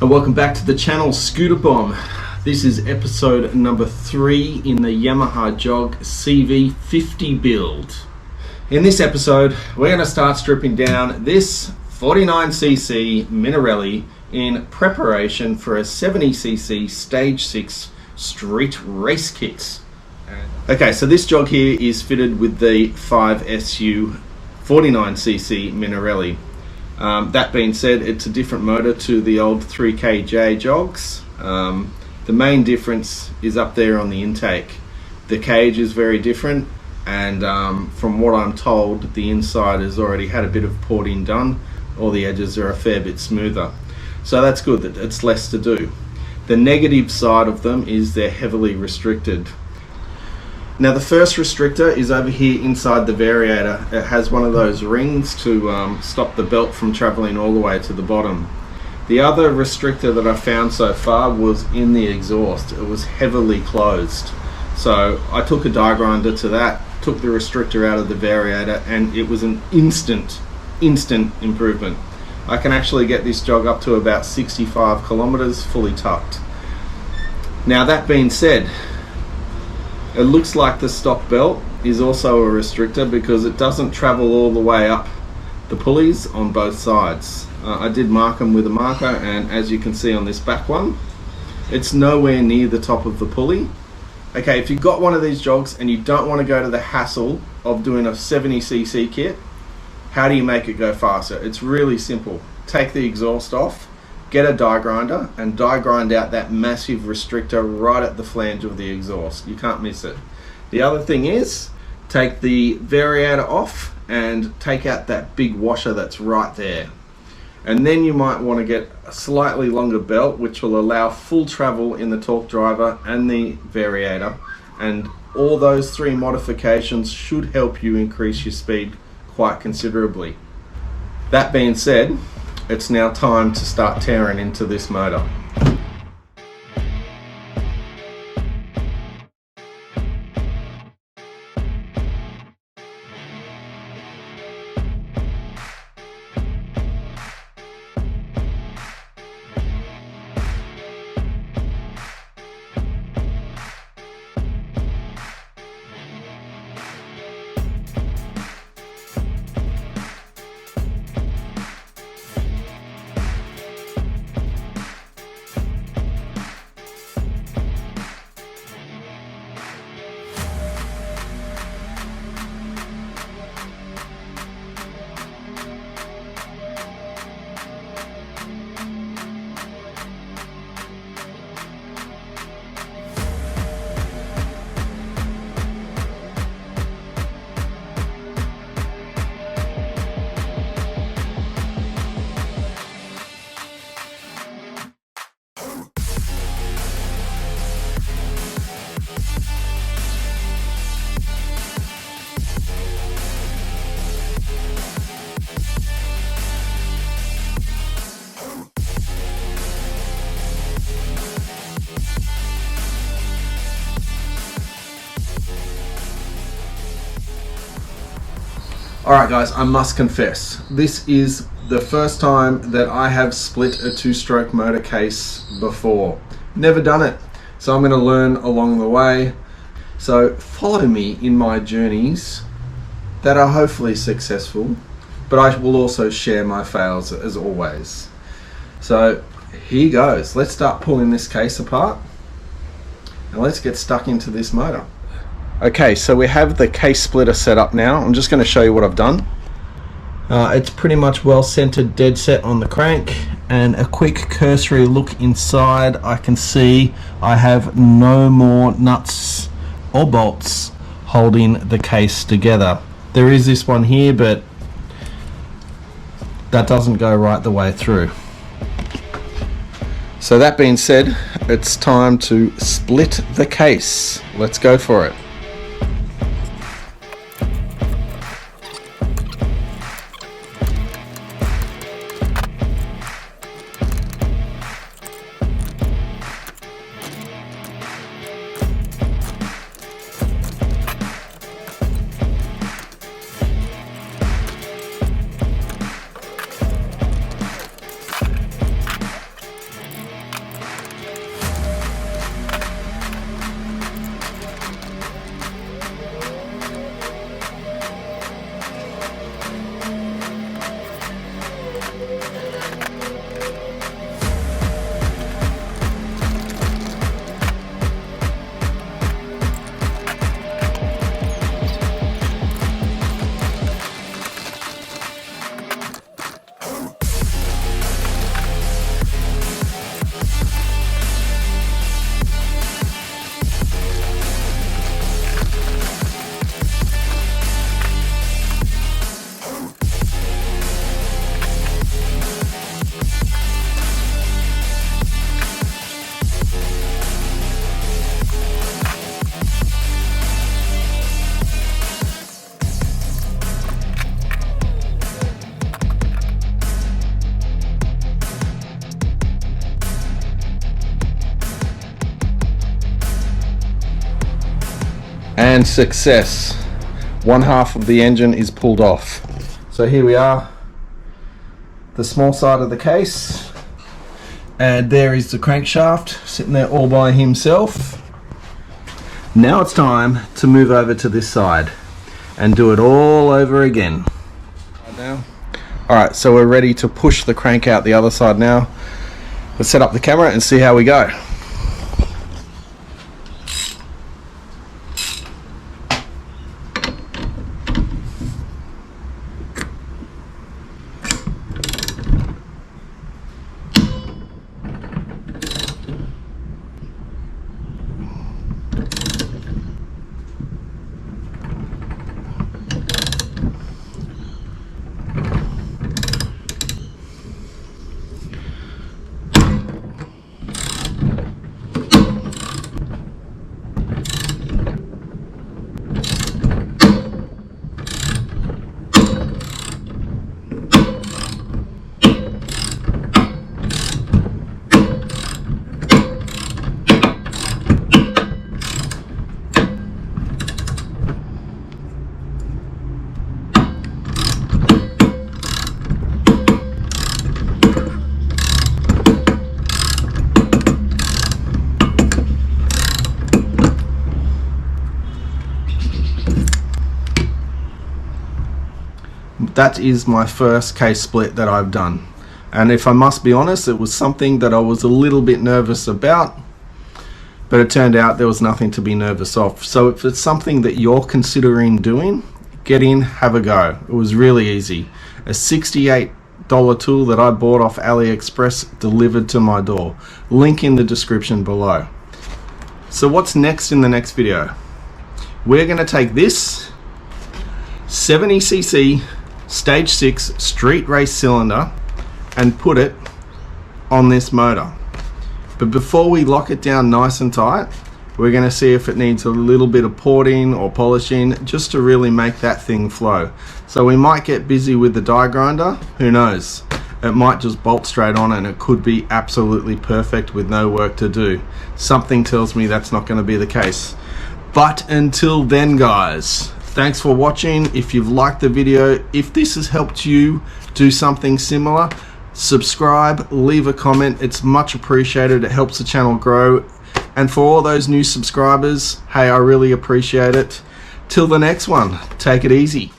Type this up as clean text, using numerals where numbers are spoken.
And welcome back to the channel, Scooter Bomb. This is episode number 3 in the Yamaha Jog CV50 build. In this episode, we're going to start stripping down this 49cc Minarelli in preparation for a 70cc Stage 6 street race kit. Okay, so this jog here is fitted with the 5SU 49cc Minarelli. That being said, it's a different motor to the old 3KJ jogs. The main difference is up there on the intake. The cage is very different, and from what I'm told, the inside has already had a bit of porting done. All the edges are a fair bit smoother. So that's good that it's less to do. The negative side of them is they're heavily restricted. Now the first restrictor is over here inside the variator. It has one of those rings to stop the belt from traveling all the way to the bottom. The other restrictor that I found so far was in the exhaust. It was heavily closed. So I took a die grinder to that, took the restrictor out of the variator, and it was an instant improvement. I can actually get this jog up to about 65 kilometers fully tucked. Now that being said, it looks like the stock belt is also a restrictor because it doesn't travel all the way up the pulleys on both sides. I did mark them with a marker, and as you can see on this back one, it's nowhere near the top of the pulley. Okay, if you've got one of these jogs and you don't want to go to the hassle of doing a 70cc kit, how do you make it go faster? It's really simple. Take the exhaust off, get a die grinder, and die grind out that massive restrictor right at the flange of the exhaust. You can't miss it. The other thing is, take the variator off and take out that big washer that's right there. And then you might want to get a slightly longer belt, which will allow full travel in the torque driver and the variator. And all those 3 modifications should help you increase your speed quite considerably. That being said, it's now time to start tearing into this motor. Alright guys, I must confess, this is the first time that I have split a 2-stroke motor case before. Never done it, so I'm going to learn along the way. So follow me in my journeys that are hopefully successful, but I will also share my fails as always. So here goes, let's start pulling this case apart and let's get stuck into this motor. Okay, so we have the case splitter set up now. I'm just going to show you what I've done. It's pretty much well centered, dead set on the crank, and a quick cursory look inside. I can see I have no more nuts or bolts holding the case together. There is this one here, but that doesn't go right the way through. So that being said, it's time to split the case. Let's go for it. And success. One half of the engine is pulled off. So here we are, the small side of the case, and there is the crankshaft sitting there all by himself. Now it's time to move over to this side and do it all over again. Alright, so we're ready to push the crank out the other side now. Let's set up the camera and see how we go. That is my first case split that I've done, and if I must be honest, it was something that I was a little bit nervous about, but it turned out there was nothing to be nervous of. So if it's something that you're considering doing, get in, have a go. It was really easy. A $68 tool that I bought off AliExpress delivered to my door. Link in the description below. So what's next in the next video? We're going to take this 70cc stage 6 street race cylinder and put it on this motor. But before we lock it down nice and tight, we're going to see if it needs a little bit of porting or polishing just to really make that thing flow. So we might get busy with the die grinder, who knows. It might just bolt straight on and it could be absolutely perfect with no work to do. Something tells me that's not going to be the case. But until then, guys, thanks for watching. If you've liked the video, if this has helped you do something similar, subscribe, leave a comment. It's much appreciated. It helps the channel grow. And for all those new subscribers, hey, I really appreciate it. Till the next one, take it easy.